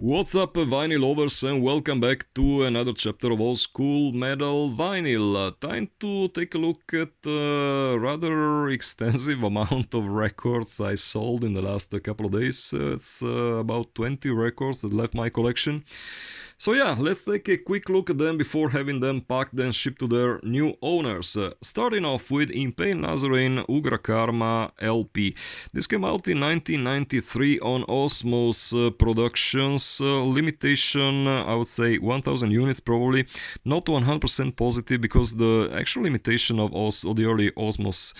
What's up, vinyl lovers, and welcome back to another chapter of old school metal vinyl. Time to take a look at a rather extensive amount of records I sold in the last couple of days. It's about 20 records that left my collection. So yeah, let's take a quick look at them before having them packed and shipped to their new owners. Starting off with IMPALED NAZARENE Ugra Karma LP. This came out in 1993 on Osmos Productions. Limitation, I would say 1000 units probably. Not 100% positive because the actual limitation of the early Osmos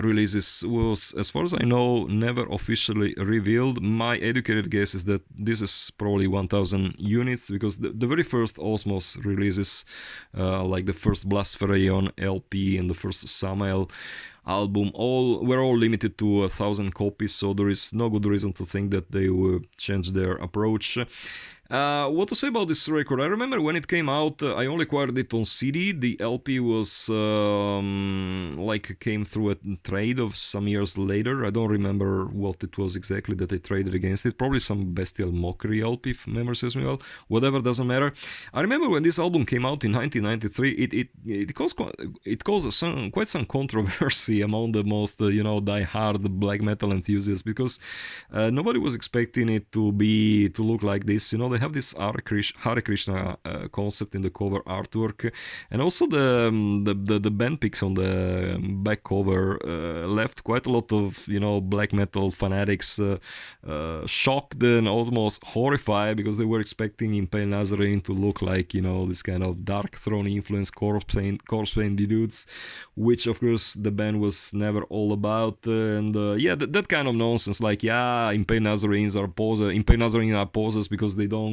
releases was, as far as I know, never officially revealed. My educated guess is that this is probably 1000 units, because the very first Osmos releases, like the first Blaspherion LP and the first Samael album, were all limited to 1000 copies, so there is no good reason to think that they will change their approach. What to say about this record? I remember when it came out, I only acquired it on CD. The LP was came through a trade of some years later. I don't remember what it was exactly that I traded against it. Probably some Bestial Mockery LP, if memory serves me well. Whatever, doesn't matter. I remember when this album came out in 1993, it caused quite some controversy among the most die-hard black metal enthusiasts, because nobody was expecting it to look like this. They have this Hare Krishna concept in the cover artwork, and also the band pics on the back cover left quite a lot of black metal fanatics shocked and almost horrified, because they were expecting IMPALED NAZARENE to look like this kind of dark throne influence corpse paint dudes, which of course the band was never all about. And that kind of nonsense, like IMPALED NAZARENE are posers because they don't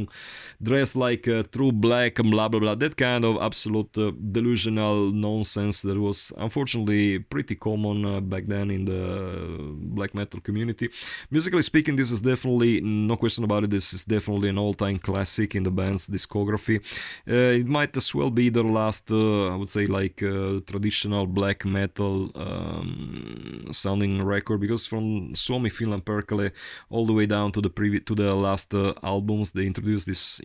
dress like true black and blah blah blah. That kind of absolute delusional nonsense that was unfortunately pretty common back then in the black metal community. Musically speaking, this is definitely, no question about it, this is definitely an all-time classic in the band's discography. It might as well be their last, I would say, traditional black metal sounding record, because from Suomi, Finland, Perkele all the way down to the last albums, they introduced this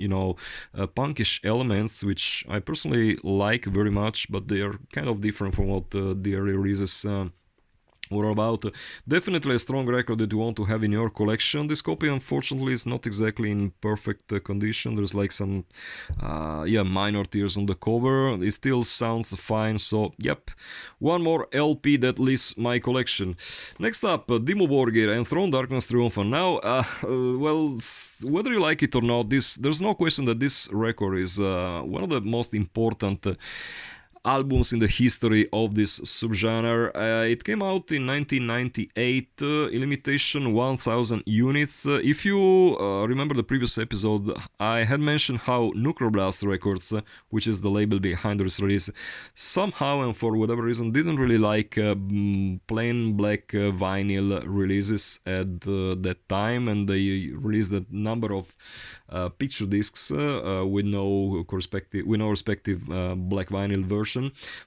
punkish elements, which I personally like very much, but they are kind of different from what the early releases were about. Definitely a strong record that you want to have in your collection. This copy unfortunately is not exactly in perfect condition. There's like some minor tears on the cover. It still sounds fine, so yep, one more LP that leaves my collection. Next up, DIMMU BORGIR and Throne Darkness Triumphant. Now, well, whether you like it or not, there's no question that this record is one of the most important albums in the history of this subgenre. It came out in 1998, in limitation 1000 units. If you remember the previous episode, I had mentioned how Nuclear Blast Records, which is the label behind this release, somehow and for whatever reason didn't really like plain black vinyl releases at that time, and they released a number of picture discs with no respective black vinyl version.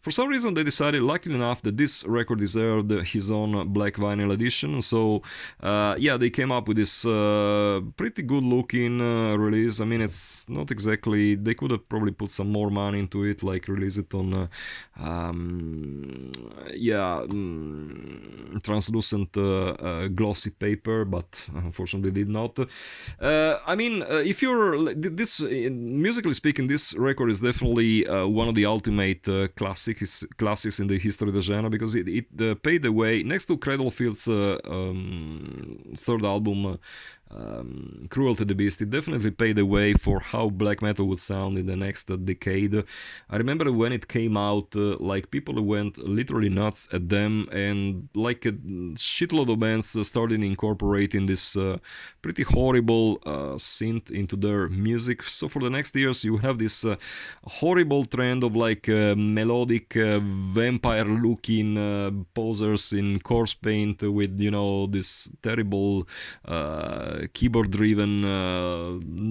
For some reason they decided, luckily enough, that this record deserved his own black vinyl edition, so they came up with this pretty good looking release. I mean, it's not exactly, they could have probably put some more money into it, like release it on translucent glossy paper, but unfortunately did not. If you're musically speaking, this record is definitely one of the ultimate classics in the history of the genre, because it paved the way, next to Cradlefield's third album, Cruel to the Beast. It definitely paved the way for how black metal would sound in the next decade. I remember when it came out, people went literally nuts at them, and like a shitload of bands started incorporating this pretty horrible synth into their music. So for the next years you have this horrible trend of melodic vampire looking posers in corpse paint with this terrible keyboard-driven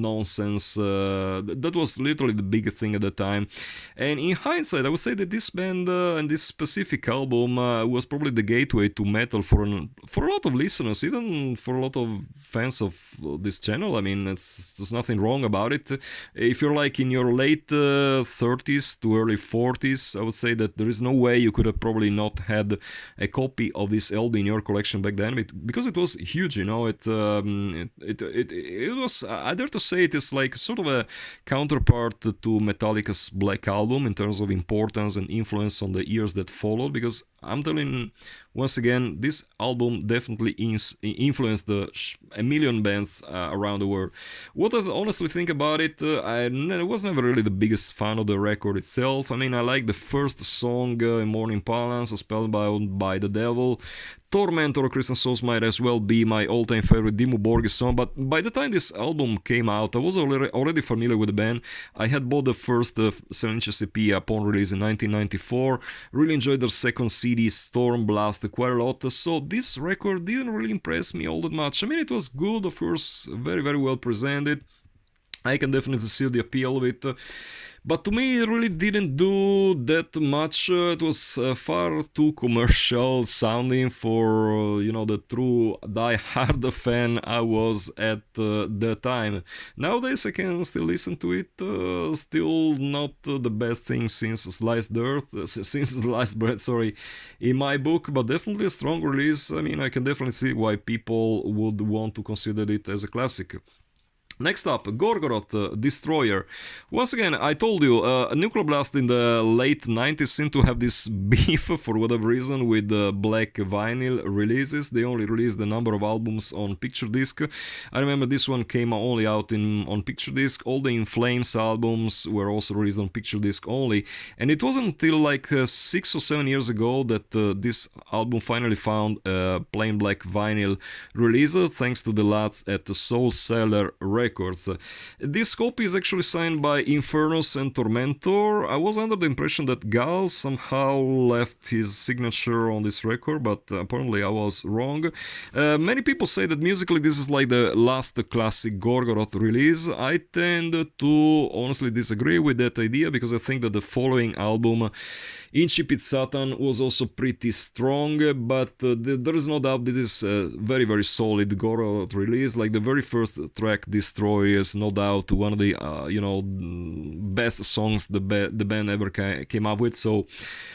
nonsense. That was literally the big thing at the time. And in hindsight, I would say that this band and this specific album was probably the gateway to metal for a lot of listeners, even for a lot of fans of this channel. I mean, there's nothing wrong about it. If you're like in your late 30s to early 40s, I would say that there is no way you could have probably not had a copy of this album in your collection back then, because it was huge, you know. It was, I dare to say, it is like sort of a counterpart to Metallica's Black Album in terms of importance and influence on the years that followed, because I'm telling once again, this album definitely influenced a million bands around the world. What I honestly think about it, I was never really the biggest fan of the record itself. I mean, I like the first song, Morning Palance, Spellbound by the Devil. Tormentor, Christian Souls might as well be my all-time favorite Dimmu Borgir song, but by the time this album came out, I was already familiar with the band. I had bought the first 7-inch EP upon release in 1994, really enjoyed their second CD, Storm Blast, quite a lot, so this record didn't really impress me all that much. I mean, it was good, of course, very, very well presented. I can definitely see the appeal of it. But to me, it really didn't do that much. It was far too commercial sounding for, the true die-hard fan I was at the time. Nowadays, I can still listen to it. Still not the best thing since Sliced Bread, in my book, but definitely a strong release. I mean, I can definitely see why people would want to consider it as a classic. Next up, Gorgoroth, Destroyer. Once again, I told you, Nuclear Blast in the late 90s seemed to have this beef, for whatever reason, with black vinyl releases. They only released a number of albums on picture disc. I remember this one came only out on picture disc. All the In Flames albums were also released on picture disc only. And it wasn't until like 6 or 7 years ago that this album finally found a plain black vinyl release, thanks to the lads at Soul Cellar Records. This copy is actually signed by Infernus and Tormentor. I was under the impression that Gal somehow left his signature on this record, but apparently I was wrong. Many people say that musically this is like the last classic Gorgoroth release. I tend to honestly disagree with that idea, because I think that the following album, Incipit Satan, was also pretty strong, but there is no doubt that this is a very, very solid Gorgoroth release. Like the very first track, Destroyers, no doubt one of the best songs the band ever came up with. So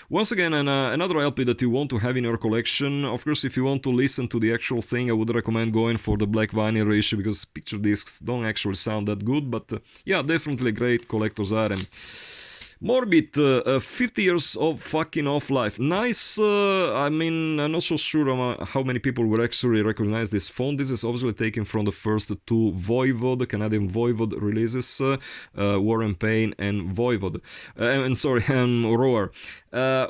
once again, another LP that you want to have in your collection. Of course, if you want to listen to the actual thing, I would recommend going for the black vinyl reissue, because picture discs don't actually sound that good, but yeah, definitely a great collector's item. Morbid, 50 years of fucking off life. Nice. I mean, I'm not so sure how many people will actually recognize this font. This is obviously taken from the first two Voivod, Canadian Voivod releases, War and Pain and Voivod. And Roar.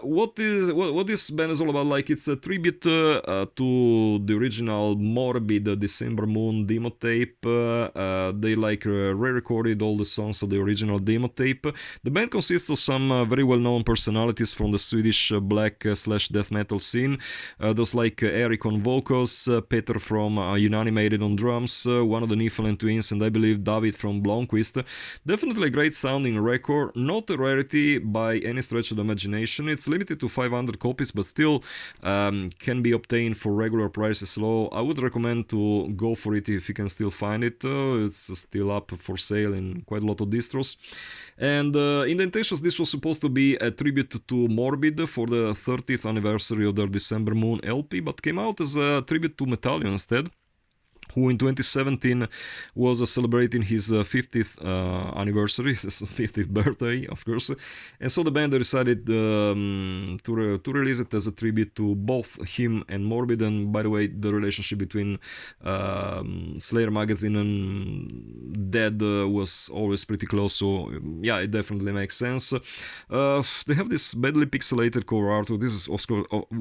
What this band is all about? Like, it's a tribute to the original Morbid December Moon demo tape. They re-recorded all the songs of the original demo tape. The band consists of some very well-known personalities from the Swedish black/death metal scene. There's like Eric on vocals, Peter from Unanimated on drums, one of the Niflheim twins, and I believe David from Blomqvist. Definitely a great sounding record, not a rarity by any stretch of the imagination. It's limited to 500 copies, but still can be obtained for regular prices low. I would recommend to go for it if you can still find it. It's still up for sale in quite a lot of distros. And in the intentions, this was supposed to be a tribute to Morbid for the 30th anniversary of their December Moon LP, but came out as a tribute to Metallica instead, who in 2017 was celebrating his 50th anniversary, his 50th birthday, of course. And so the band decided to release it as a tribute to both him and Morbid. And by the way, the relationship between Slayer Magazine and Dead was always pretty close, so yeah, it definitely makes sense. They have this badly pixelated cover art. This is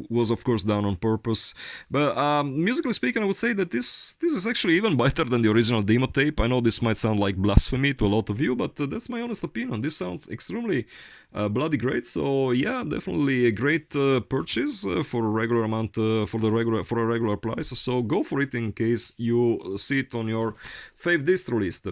was of course done on purpose, but musically speaking, I would say that this is actually even better than the original demo tape. I know this might sound like blasphemy to a lot of you, but that's my honest opinion. This sounds extremely bloody great. So yeah, definitely a great purchase for a regular amount, for a regular price. So go for it in case you see it on your fave distro list.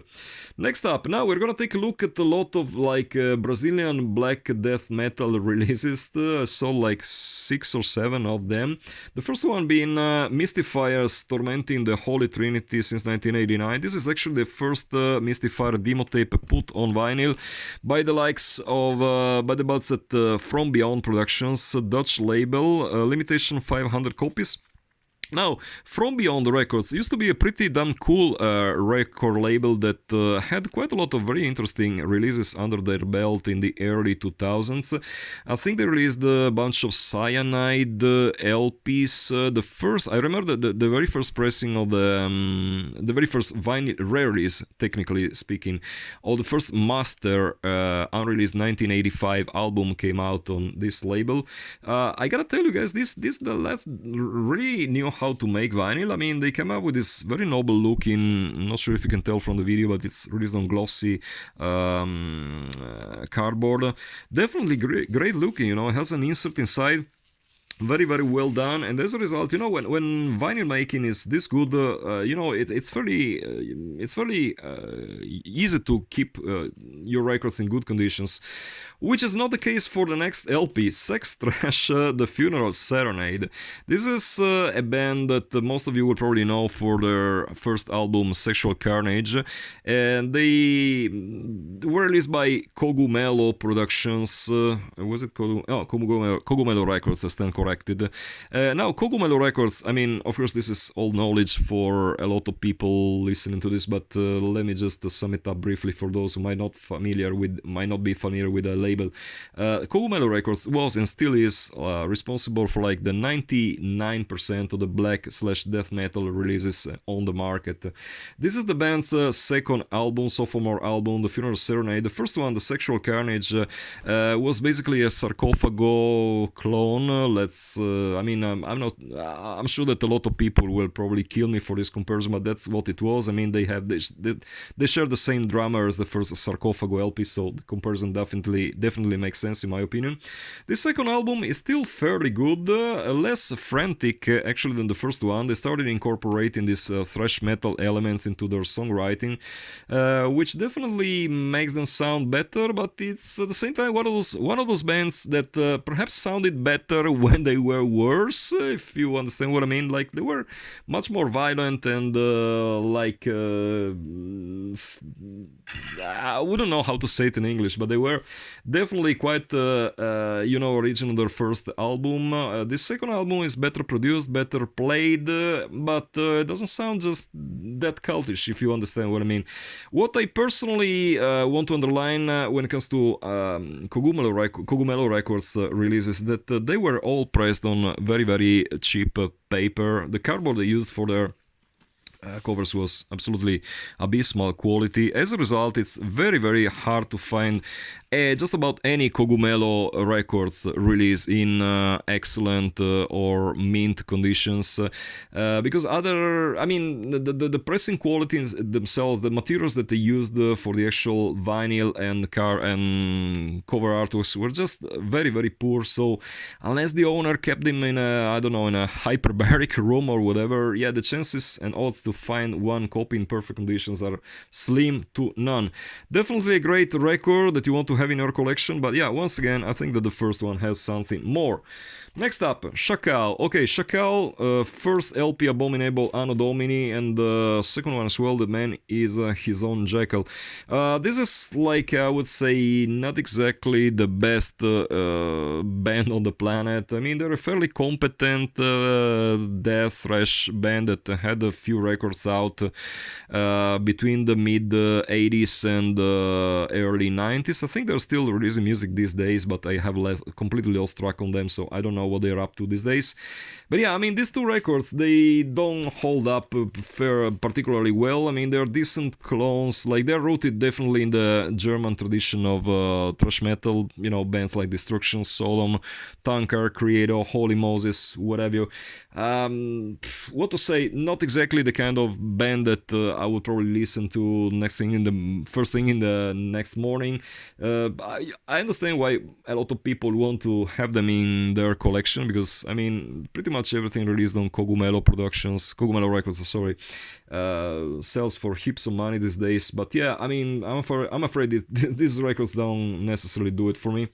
Next up, now we're gonna take a look at a lot of like Brazilian black death metal releases. I saw like 6 or 7 of them. The first one being Mystifiers Tormenting the Holy Trinity since 1989. This is actually the first Mystifier demo tape put on vinyl by the likes of by the buds at From Beyond Productions, Dutch label, limitation 500 copies. Now, From Beyond Records used to be a pretty damn cool record label that had quite a lot of very interesting releases under their belt in the early 2000s. I think they released a bunch of Cyanide LPs. I remember the very first pressing of the very first vinyl rarities, technically speaking, or the first master unreleased 1985 album came out on this label. I gotta tell you guys, this the last really knew how to make vinyl. I mean, they came up with this very noble looking, I'm not sure if you can tell from the video, but it's released on glossy cardboard. Definitely great looking, you know. It has an insert inside. Very, very well done, and as a result, you know, when vinyl making is this good, you know, it's fairly easy to keep your records in good conditions, which is not the case for the next LP, SEXTRASH, The Funeral Serenade. This is a band that most of you will probably know for their first album, Sexual Carnage, and they were released by Cogumelo Productions. Was it Cogumelo Records? I stand corrected. Now, Cogumelo Records, I mean, of course, this is old knowledge for a lot of people listening to this, but let me just sum it up briefly for those who might not be familiar with the label. Cogumelo Records was and still is responsible for like the 99% of the black/death metal releases on the market. This is the band's second album, sophomore album, The Funeral Serenade. The first one, The Sexual Carnage, was basically a Sarcophago clone. I'm sure that a lot of people will probably kill me for this comparison, but that's what it was. I mean, they share the same drummer as the first Sarcophago LP, so the comparison definitely makes sense in my opinion. This second album is still fairly good, less frantic actually than the first one. They started incorporating these thrash metal elements into their songwriting, which definitely makes them sound better, but it's at the same time one of those bands that perhaps sounded better when they were worse, if you understand what I mean. Like, they were much more violent and I wouldn't know how to say it in English, but they were definitely quite original, their first album. This second album is better produced, better played, but it doesn't sound just that cultish, if you understand what I mean. What I personally want to underline when it comes to Cogumelo Records releases, that they were all pressed on very, very cheap paper. The cardboard they used for their covers was absolutely abysmal quality. As a result, it's very, very hard to find just about any Cogumelo Records release in excellent or mint conditions, because the pressing qualities themselves, the materials that they used for the actual vinyl and cover artworks were just very, very poor. So unless the owner kept them in a hyperbaric room or whatever, yeah, the chances and odds to find one copy in perfect conditions are slim to none. Definitely a great record that you want to have in your collection, but yeah, once again, I think that the first one has something more. Next up, Chacal. Okay, Chacal, first LP Abominable Anno Domini, and the second one as well, the man is his own jackal. This is, like, I would say, not exactly the best band on the planet. I mean, they're a fairly competent death thrash band that had a few records out between the mid 80s and early 90s. I think they're still releasing music these days, but I have completely lost track on them, so I don't know what they're up to these days. But yeah, I mean, these two records, they don't hold up particularly well. I mean, they're decent clones, like they're rooted definitely in the German tradition of thrash metal, you know, bands like Destruction, Sodom, Tankard, Creator, Holy Moses, what have you. What to say, not exactly the kind of band that I would probably listen to first thing in the next morning. I understand why a lot of people want to have them in their collection, because I mean, pretty much everything released on Cogumelo Records, sells for heaps of money these days. But yeah, I mean, I'm afraid these records don't necessarily do it for me.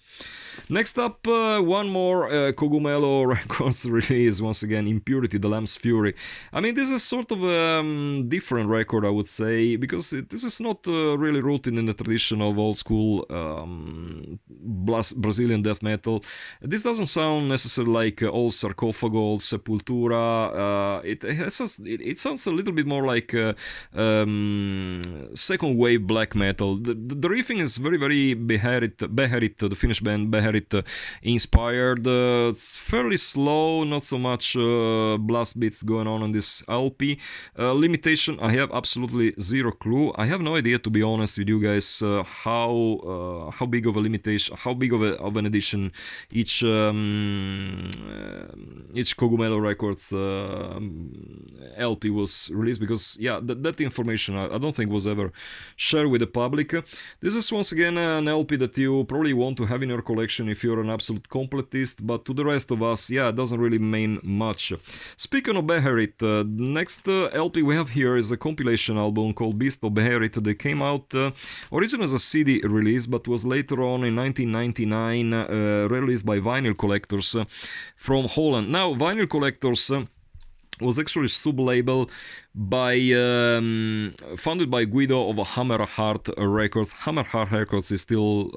Next up, one more Cogumelo Records release, once again, Impurity, The Lamb's Fury. I mean, this is sort of a different record, I would say, because this is not really rooted in the tradition of old school Brazilian death metal. This doesn't sound necessarily like old Sarcophago, old Sepultura. It sounds a little bit more like second wave black metal. The riffing is very, very Beherit, the Finnish band Beherit inspired. It's fairly slow, not so much blast beats going on this LP. Limitation, I have absolutely zero clue. I have no idea, to be honest with you guys, how big of a limitation, how big of an edition each Cogumelo Records LP was released, because yeah, that information I don't think was ever shared with the public. This is once again an LP that you probably want to have in your collection if you're an absolute completist, but to the rest of us, yeah, it doesn't really mean much. Speaking of Beherit, the next LP we have here is a compilation album called Beast of Beherit. They came out originally as a CD release, but was later on in 1999 released by Vinyl Collectors from Holland. Now, Vinyl Collectors was actually sub-label founded by Guido of Hammerheart Records. Hammerheart Records is still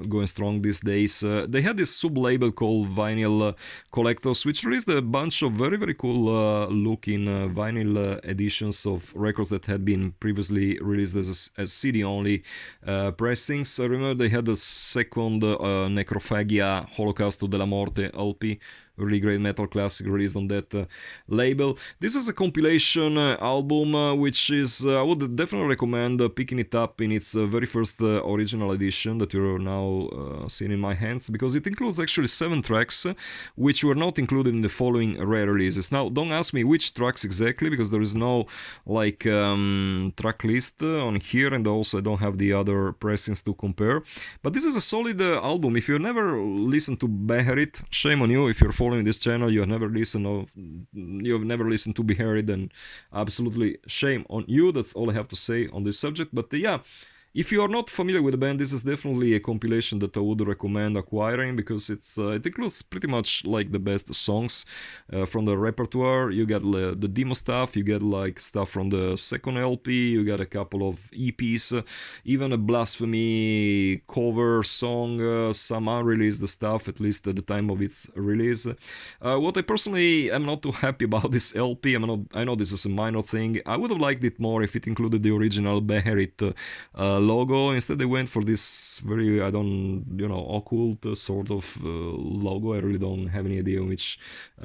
going strong these days. They had this sub-label called Vinyl Collectors, which released a bunch of very, very cool looking vinyl editions of records that had been previously released as CD-only pressings. I remember they had the second Necrophagia Holocausto della Morte LP, really great metal classic released on that label. This is a compilation album which is, I would definitely recommend picking it up in its very first original edition that you're now seeing in my hands, because it includes actually 7 tracks which were not included in the following rare releases. Now, don't ask me which tracks exactly, because there is no like track list on here, and also I don't have the other pressings to compare. But this is a solid album. If you never listened to Beherit, shame on you. If you're following this channel, you've never listened to Beherit, then absolutely shame on you. That's all I have to say on this subject. But yeah, if you are not familiar with the band, this is definitely a compilation that I would recommend acquiring, because it includes pretty much like the best songs from the repertoire. You get the demo stuff, you get like stuff from the second LP, you get a couple of EPs, even a Blasphemy cover song, some unreleased stuff, at least at the time of its release. What I personally am not too happy about this LP, I know this is a minor thing, I would have liked it more if it included the original Beherit logo. Instead they went for this very, occult sort of logo. I really don't have any idea which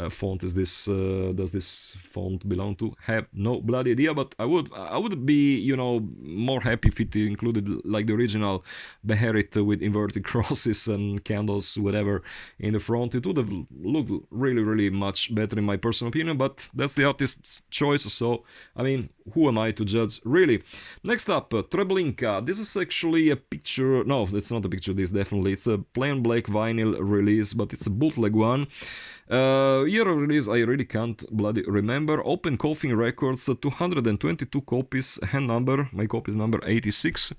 font is this, does this font belong to, have no bloody idea. But I would be, more happy if it included like the original Beherit with inverted crosses and candles, whatever, in the front. It would have looked really, really much better in my personal opinion, but that's the artist's choice, so I mean, who am I to judge, really? Next up, Treblinka. This is actually a picture, no, that's not a picture, it's a plain black vinyl release, but it's a bootleg one. Year of release, I really can't bloody remember. Open Coffin Records, 222 copies, hand number, my copy is number 86.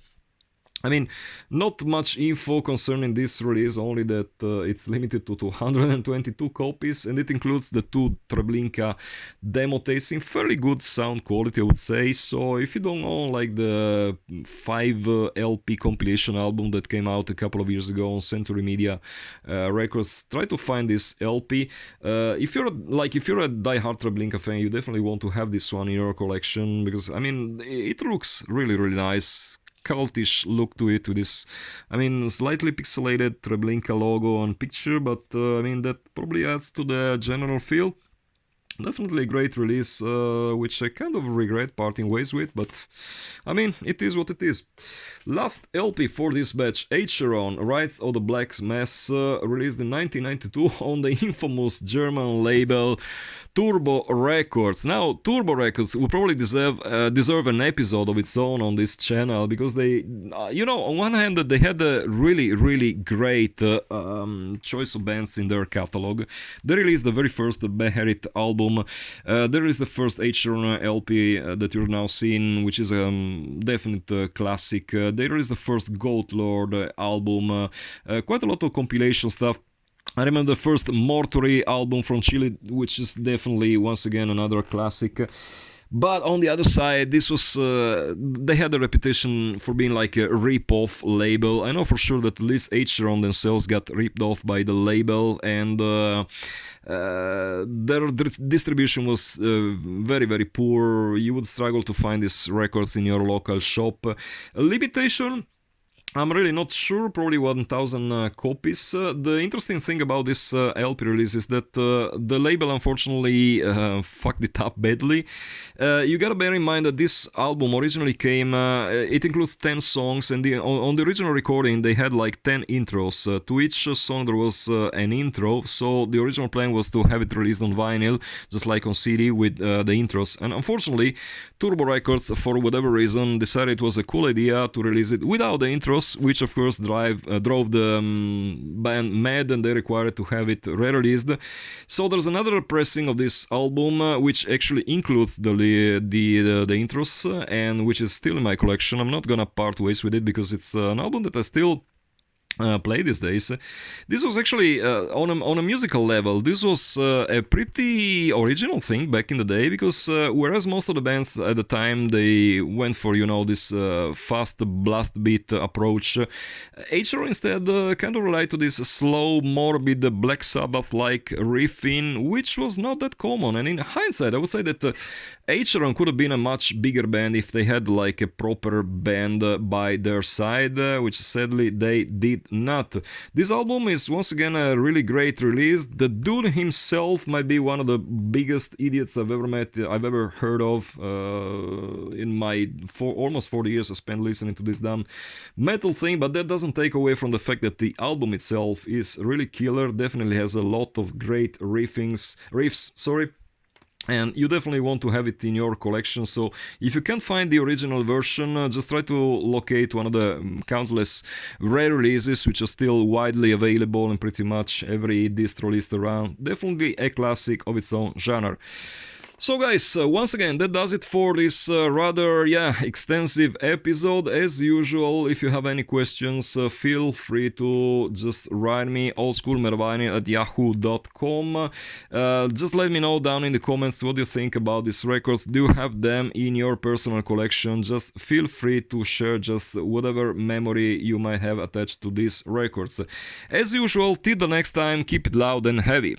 I mean, not much info concerning this release, only that it's limited to 222 copies, and it includes the 2 Treblinka demo tapes in fairly good sound quality, I would say. So if you don't own like the 5 LP compilation album that came out a couple of years ago on Century Media Records, try to find this LP. If you're a die-hard Treblinka fan, you definitely want to have this one in your collection, because I mean it looks really nice, cultish look to it, with this, I mean, slightly pixelated Treblinka logo and picture, but I mean, that probably adds to the general feel. Definitely a great release, which I kind of regret parting ways with, but I mean, it is what it is. Last LP for this batch, Acheron, Rites of the Black Mass, released in 1992 on the infamous German label Turbo Records. Now, Turbo Records will probably deserve an episode of its own on this channel, because they, on one hand, they had a really great choice of bands in their catalog. They released the very first Beherit album. There is the first Acheron LP that you're now seeing, which is a definite classic. They released the first Goat Lord album. Quite a lot of compilation stuff. I remember the first Mortuary album from Chile, which is definitely, once again, another classic. But on the other side, this was they had a reputation for being like a rip-off label. I know for sure that at least Acheron themselves got ripped off by the label, and their distribution was very poor. You would struggle to find these records in your local shop. Limitation, I'm really not sure, probably 1,000 copies. The interesting thing about this LP release is that the label unfortunately fucked it up badly. You gotta bear in mind that this album originally came, it includes 10 songs, and on the original recording they had like 10 intros. To each song there was an intro, so the original plan was to have it released on vinyl, just like on CD with the intros. And unfortunately, Turbo Records, for whatever reason, decided it was a cool idea to release it without the intros, which of course drove the band mad, and they required to have it re-released. So there's another pressing of this album, which actually includes the intros, and which is still in my collection. I'm not gonna part ways with it, because it's an album that I still play these days. This was actually on a musical level, this was a pretty original thing back in the day, because whereas most of the bands at the time they went for this fast blast beat approach, Acheron instead kind of relied to this slow, morbid Black Sabbath like riffing, which was not that common. And in hindsight, I would say that Acheron could have been a much bigger band if they had like a proper band by their side, which sadly they did not. This album is once again a really great release. The dude himself might be one of the biggest idiots I've ever heard of in my almost 40 years I spent listening to this damn metal thing, but that doesn't take away from the fact that the album itself is really killer. Definitely has a lot of great riffs, and you definitely want to have it in your collection. So if you can't find the original version, just try to locate one of the countless rare releases which are still widely available in pretty much every distro list around. Definitely a classic of its own genre. So guys, once again, that does it for this rather extensive episode. As usual, if you have any questions, feel free to just write me oldschoolmervani@yahoo.com. Just let me know down in the comments what you think about these records. Do you have them in your personal collection? Just feel free to share just whatever memory you might have attached to these records. As usual, till the next time, keep it loud and heavy.